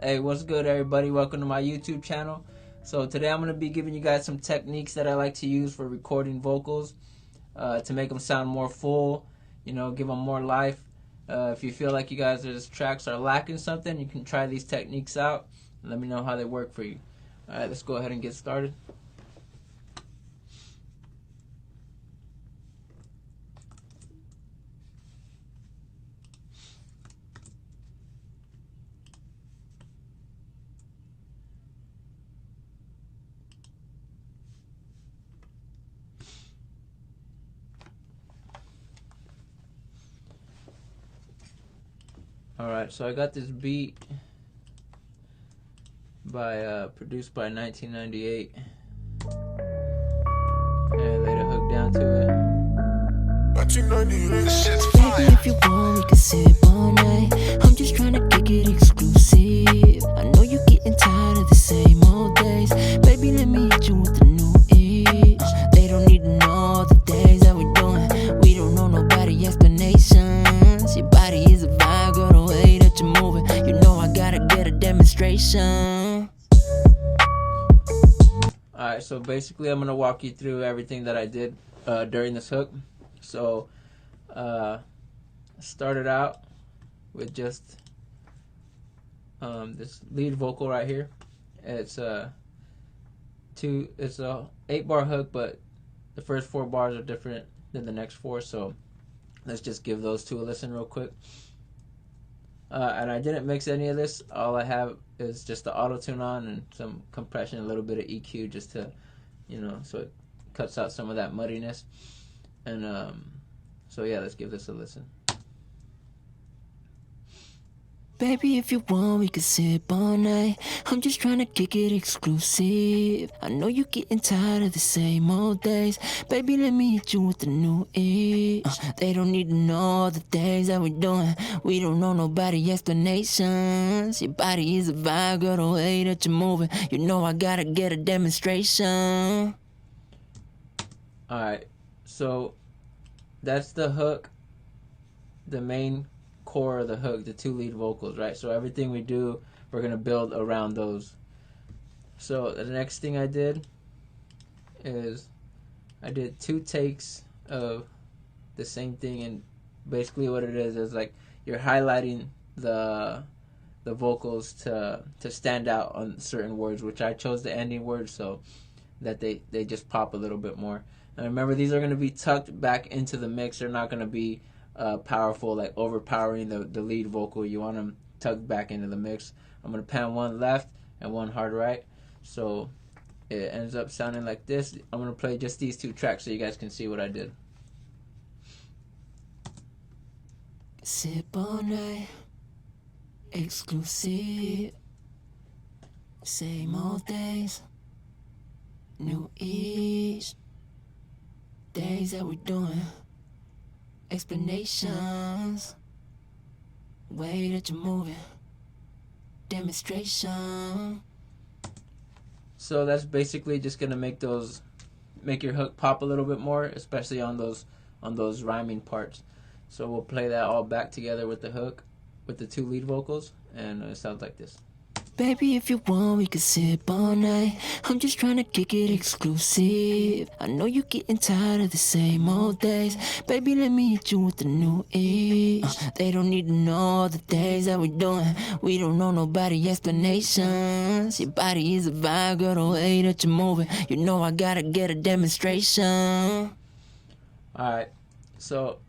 Hey, what's good, everybody? Welcome to my YouTube channel. So today I'm going to be giving you guys some techniques that I like to use for recording vocals to make them sound more full, give them more life. If you feel like you guys' tracks are lacking something, you can try these techniques out and let me know how they work for you. All right, let's go ahead and get started. Alright, so I got this beat produced by 1998, and laid a hook down to it. 1998, shit's fire. Baby, if you want, we can sip all night. I'm just trying to kick it exclusive. I know you're getting tired of the same old days. Baby, let me hit you with the new itch. They don't need to know all the days that we're doing. We don't know nobody explanations. Your body is a vibe, girl, the way that you're moving. You know I gotta get a demonstration. Alright, so basically I'm going to walk you through everything that I did during this hook. So, started out with just this lead vocal right here. It's a 8-bar hook, but the first 4 bars are different than the next 4. So let's just give those 2 a listen real quick. And I didn't mix any of this. All I have is just the auto tune on and some compression, a little bit of EQ, just to, so it cuts out some of that muddiness. And so yeah, let's give this a listen. Baby, if you want, we can sip all night. I'm just trying to kick it exclusive. I know you're getting tired of the same old days. Baby, let me hit you with the new itch. They don't need to know all the things that we're doing. We don't know nobody explanations. Your body is a vibe, girl, the way that you're moving. You know I gotta get a demonstration. Alright, so that's the hook, the main core of the hook, the 2 lead vocals, right? So everything we do, we're going to build around those. So the next thing I did is I did 2 takes of the same thing, and basically what it is like you're highlighting the vocals to stand out on certain words, which I chose the ending words so that they just pop a little bit more. And remember, these are going to be tucked back into the mix. They're not going to be powerful, like overpowering the lead vocal. You want them tucked back into the mix. I'm going to pan one left and one hard right, so it ends up sounding like this. I'm going to play just these 2 tracks so you guys can see what I did. Sip all night, exclusive, same old days, new each, days that we're doing, explanations, way that you're moving, demonstration. So that's basically just going to make your hook pop a little bit more, especially on those rhyming parts. So we'll play that all back together with the hook, with the 2 lead vocals, and it sounds like this. Baby, if you want, we can sip all night. I'm just trying to kick it exclusive. I know you're getting tired of the same old days. Baby, let me hit you with the new itch. They don't need to know all the things that we're doing. We don't know nobody explanations. Your body is a vibe, girl, the way that you're moving. You know I gotta get a demonstration. Alright, so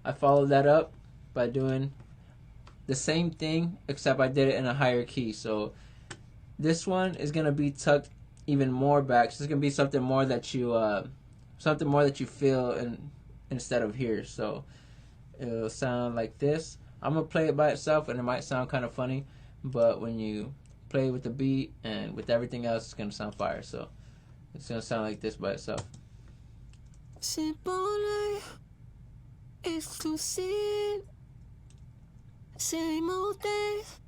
I followed that up by doing the same thing, except I did it in a higher key. So this one is gonna be tucked even more back. So it's gonna be something more that you feel instead of here. So it'll sound like this. I'm gonna play it by itself, and it might sound kind of funny, but when you play with the beat and with everything else, it's gonna sound fire. So it's gonna sound like this by itself. Simple life, exclusive. Same old days,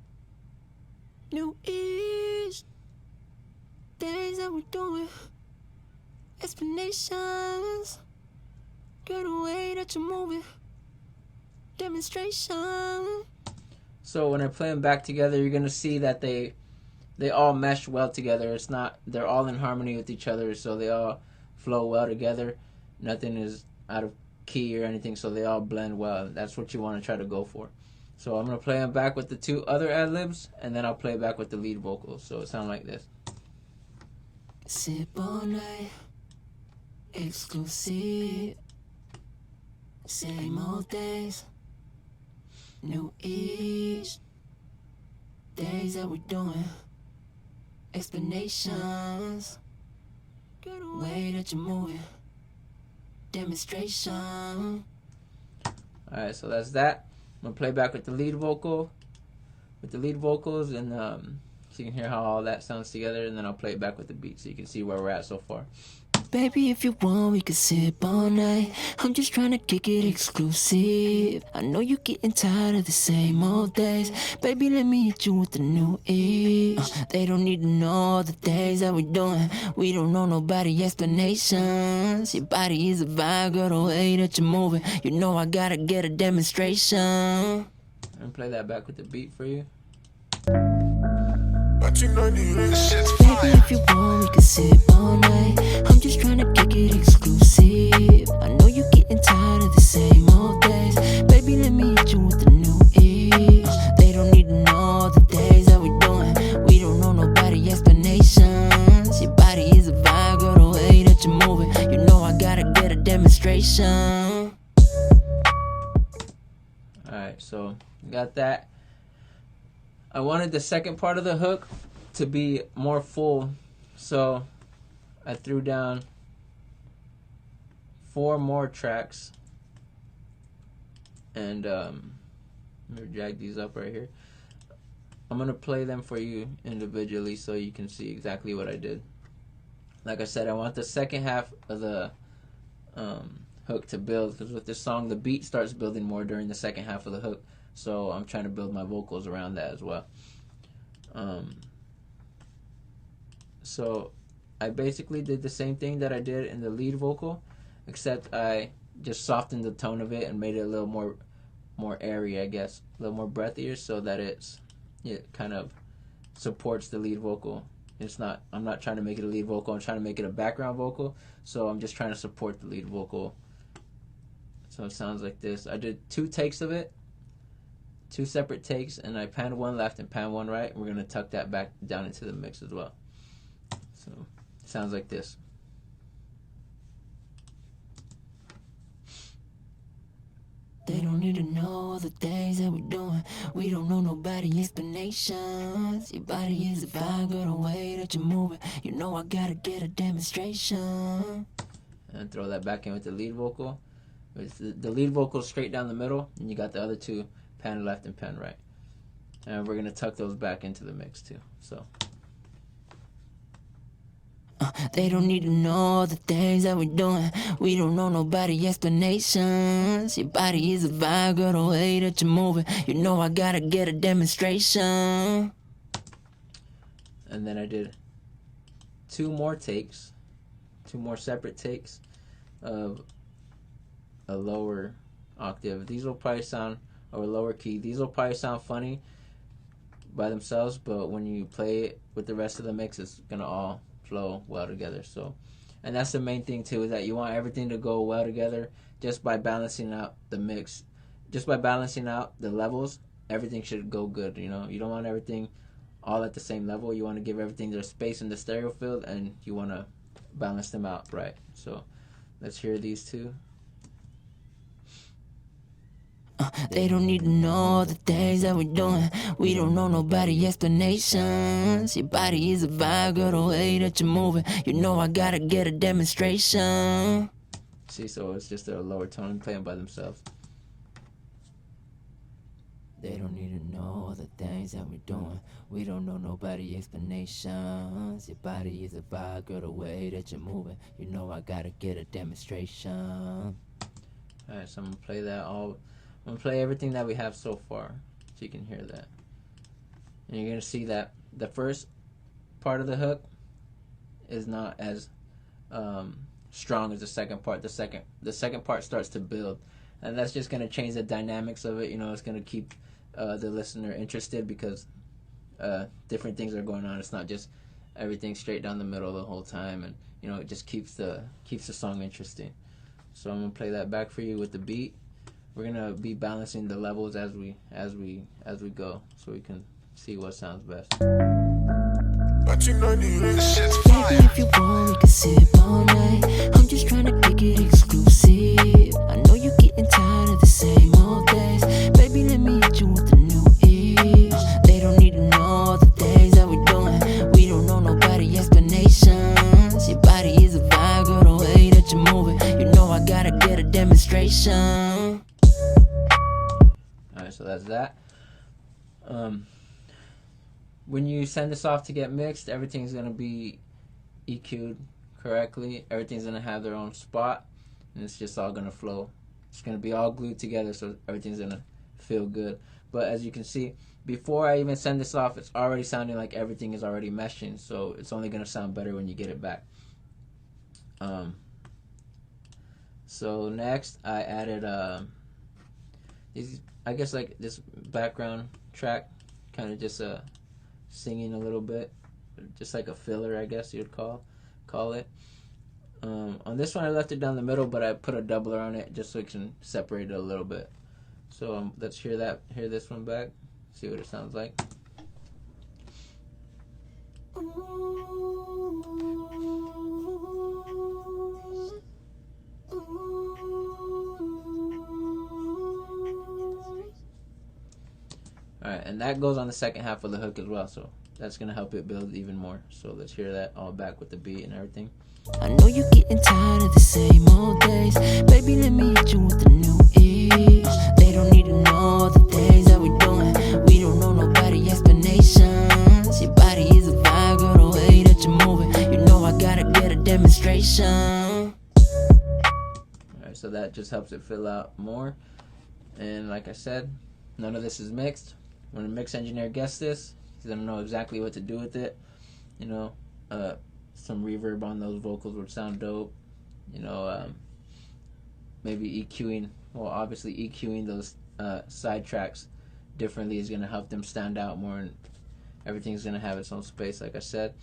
new each, days that we're doing, explanations, girl, the way that you're moving, demonstration. So when I play them back together, you're gonna see that they all mesh well together. It's not, they're all in harmony with each other, so they all flow well together. Nothing is out of key or anything, so they all blend well. That's what you want to try to go for. So I'm gonna play them back with the two other ad libs, and then I'll play back with the lead vocals. So it sounds like this. Sip all night, exclusive. Same old days, new each. Days that we're doing explanations. Way that you're moving, demonstration. Alright, so that's that. I'm gonna play back with the lead vocals, and so you can hear how all that sounds together, and then I'll play it back with the beat so you can see where we're at so far. Baby, if you want, we could sip all night. I'm just trying to kick it exclusive. I know you're getting tired of the same old days. Baby, let me hit you with the new ish. They don't need to know all the things that we're doing. We don't know nobody explanations. Your body is a vibe, girl, the way that you're moving. You know I gotta get a demonstration. And play that back with the beat for you. Baby, if you want, we can sip all night. I'm just trying to kick it exclusive. I know you're getting tired of the same old days. Baby, let me hit you with the new ish. They don't need to know all the days that we're doing. We don't know nobody explanations. Your body is a vibe, girl, the way that you're moving. You know I gotta get a demonstration. Alright, so got that. I wanted the second part of the hook to be more full, so I threw down 4 more tracks, and let me drag these up right here. I'm gonna play them for you individually so you can see exactly what I did. Like I said, I want the second half of the hook to build, because with this song the beat starts building more during the second half of the hook, so I'm trying to build my vocals around that as well. So I basically did the same thing that I did in the lead vocal, except I just softened the tone of it and made it a little more airy, I guess, a little more breathier, so that it kind of supports the lead vocal. I'm not trying to make it a lead vocal, I'm trying to make it a background vocal, so I'm just trying to support the lead vocal. So it sounds like this. I did 2 takes of it, 2 separate takes, and I panned one left and panned one right. We're going to tuck that back down into the mix as well. So it sounds like this. They don't need to know all the things that we're doing. We don't know nobody explanations. Your body is a vibe, girl, the way that you're moving. You know I gotta get a demonstration. And throw that back in with the lead vocal. With the lead vocal straight down the middle, and you got the other 2 pan left and pan right. And we're gonna tuck those back into the mix too. So They don't need to know all the things that we're doing. We don't know nobody explanations. Your body is a vibe, girl, the way that you're moving. You know I gotta get a demonstration. And then I did 2 more takes, 2 more separate takes of a lower octave. These will probably sound, or lower key. These will probably sound funny by themselves, but when you play it with the rest of the mix, it's gonna all flow well together. So, and that's the main thing too, is that you want everything to go well together. Just by balancing out the mix, just by balancing out the levels, everything should go good. You know, you don't want everything all at the same level. You want to give everything their space in the stereo field, and you want to balance them out right. So let's hear these 2. They don't need to know all the things that we're doing. We don't know nobody explanations. Your body is a vibe, girl, the way that you're moving. You know I gotta get a demonstration. See, so it's just a lower tone playing by themselves. They don't need to know all the things that we're doing. We don't know nobody explanations. Your body is a vibe, girl, the way that you're moving. You know I gotta get a demonstration. Alright, so I'm gonna play that all. I'm gonna play everything that we have so far, so you can hear that. And you're gonna see that the first part of the hook is not as strong as the second part. The second part starts to build, and that's just gonna change the dynamics of it. You know, it's gonna keep the listener interested, because different things are going on. It's not just everything straight down the middle the whole time, and you know, it just keeps the song interesting. So I'm gonna play that back for you with the beat. We're gonna be balancing the levels as we go, so we can see what sounds best. Baby, if you want, we can sip all night. I'm just trying to kick it exclusive. I know you're getting tired of the same old days. Baby, let me hit you with the new is. They don't need to know all the things that we're doing. We don't know nobody explanations. Your body is a vibe, girl, the way that you're moving. You know I gotta get a demonstration. Alright, so that's that. When you send this off to get mixed, everything's going to be EQ'd correctly. Everything's going to have their own spot, and it's just all going to flow. It's going to be all glued together, so everything's going to feel good. But as you can see, before I even send this off, it's already sounding like everything is already meshing, so it's only going to sound better when you get it back. So next, I added these, I guess, like this background track, kind of just singing a little bit, just like a filler, I guess you'd call it. On this one I left it down the middle, but I put a doubler on it just so it can separate it a little bit. So let's hear this one back, see what it sounds like. Alright, and that goes on the second half of the hook as well, so that's going to help it build even more. So let's hear that all back with the beat and everything. I know you're getting tired of the same old days. Baby, let me hit you with the new is. They don't need to know all the things that we're doing. We don't know nobody explanations. Your body is a vibe, girl, the way that you're moving. You know I gotta get a demonstration. Alright, so that just helps it fill out more. And like I said, none of this is mixed. When a mix engineer gets this, he's going to know exactly what to do with it. You know, some reverb on those vocals would sound dope. You know, maybe EQing, well, obviously EQing those side tracks differently is going to help them stand out more, and everything's going to have its own space, like I said.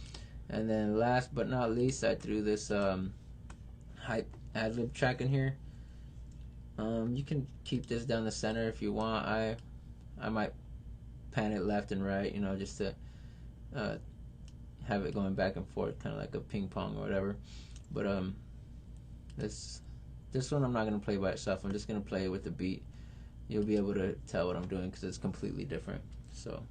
And then last but not least, I threw this hype ad-lib track in here. You can keep this down the center if you want. I might pan it left and right, you know, just to have it going back and forth, kind of like a ping pong or whatever. But this one I'm not going to play by itself. I'm just going to play it with the beat. You'll be able to tell what I'm doing because it's completely different. So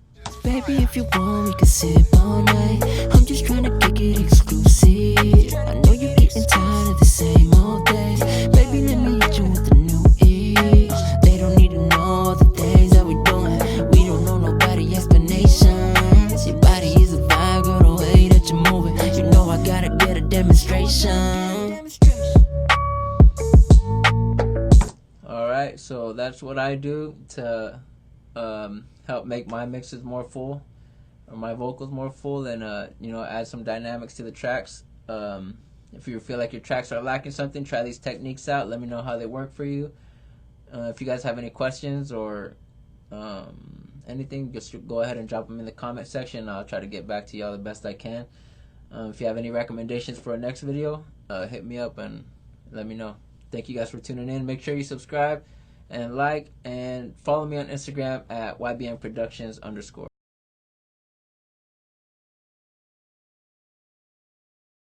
baby, if you want, we can sip all night. I'm just trying to kick it exclusive. I know you're getting tired of the same old days. Baby, let me hit you with the new is. They don't need to know all the things that we're doing. We don't know nobody explanations. Your body is a vibe, girl, the way that you're moving. You know I gotta get a demonstration. Alright, so that's what I do to help make my mixes more full, or my vocals more full, and you know, add some dynamics to the tracks. If you feel like your tracks are lacking something, try these techniques out. Let me know how they work for you. If you guys have any questions or anything, just go ahead and drop them in the comment section. I'll try to get back to y'all the best I can. If you have any recommendations for a next video, hit me up and let me know. Thank you guys for tuning in. Make sure you subscribe and like, and follow me on Instagram at ybmproductions_.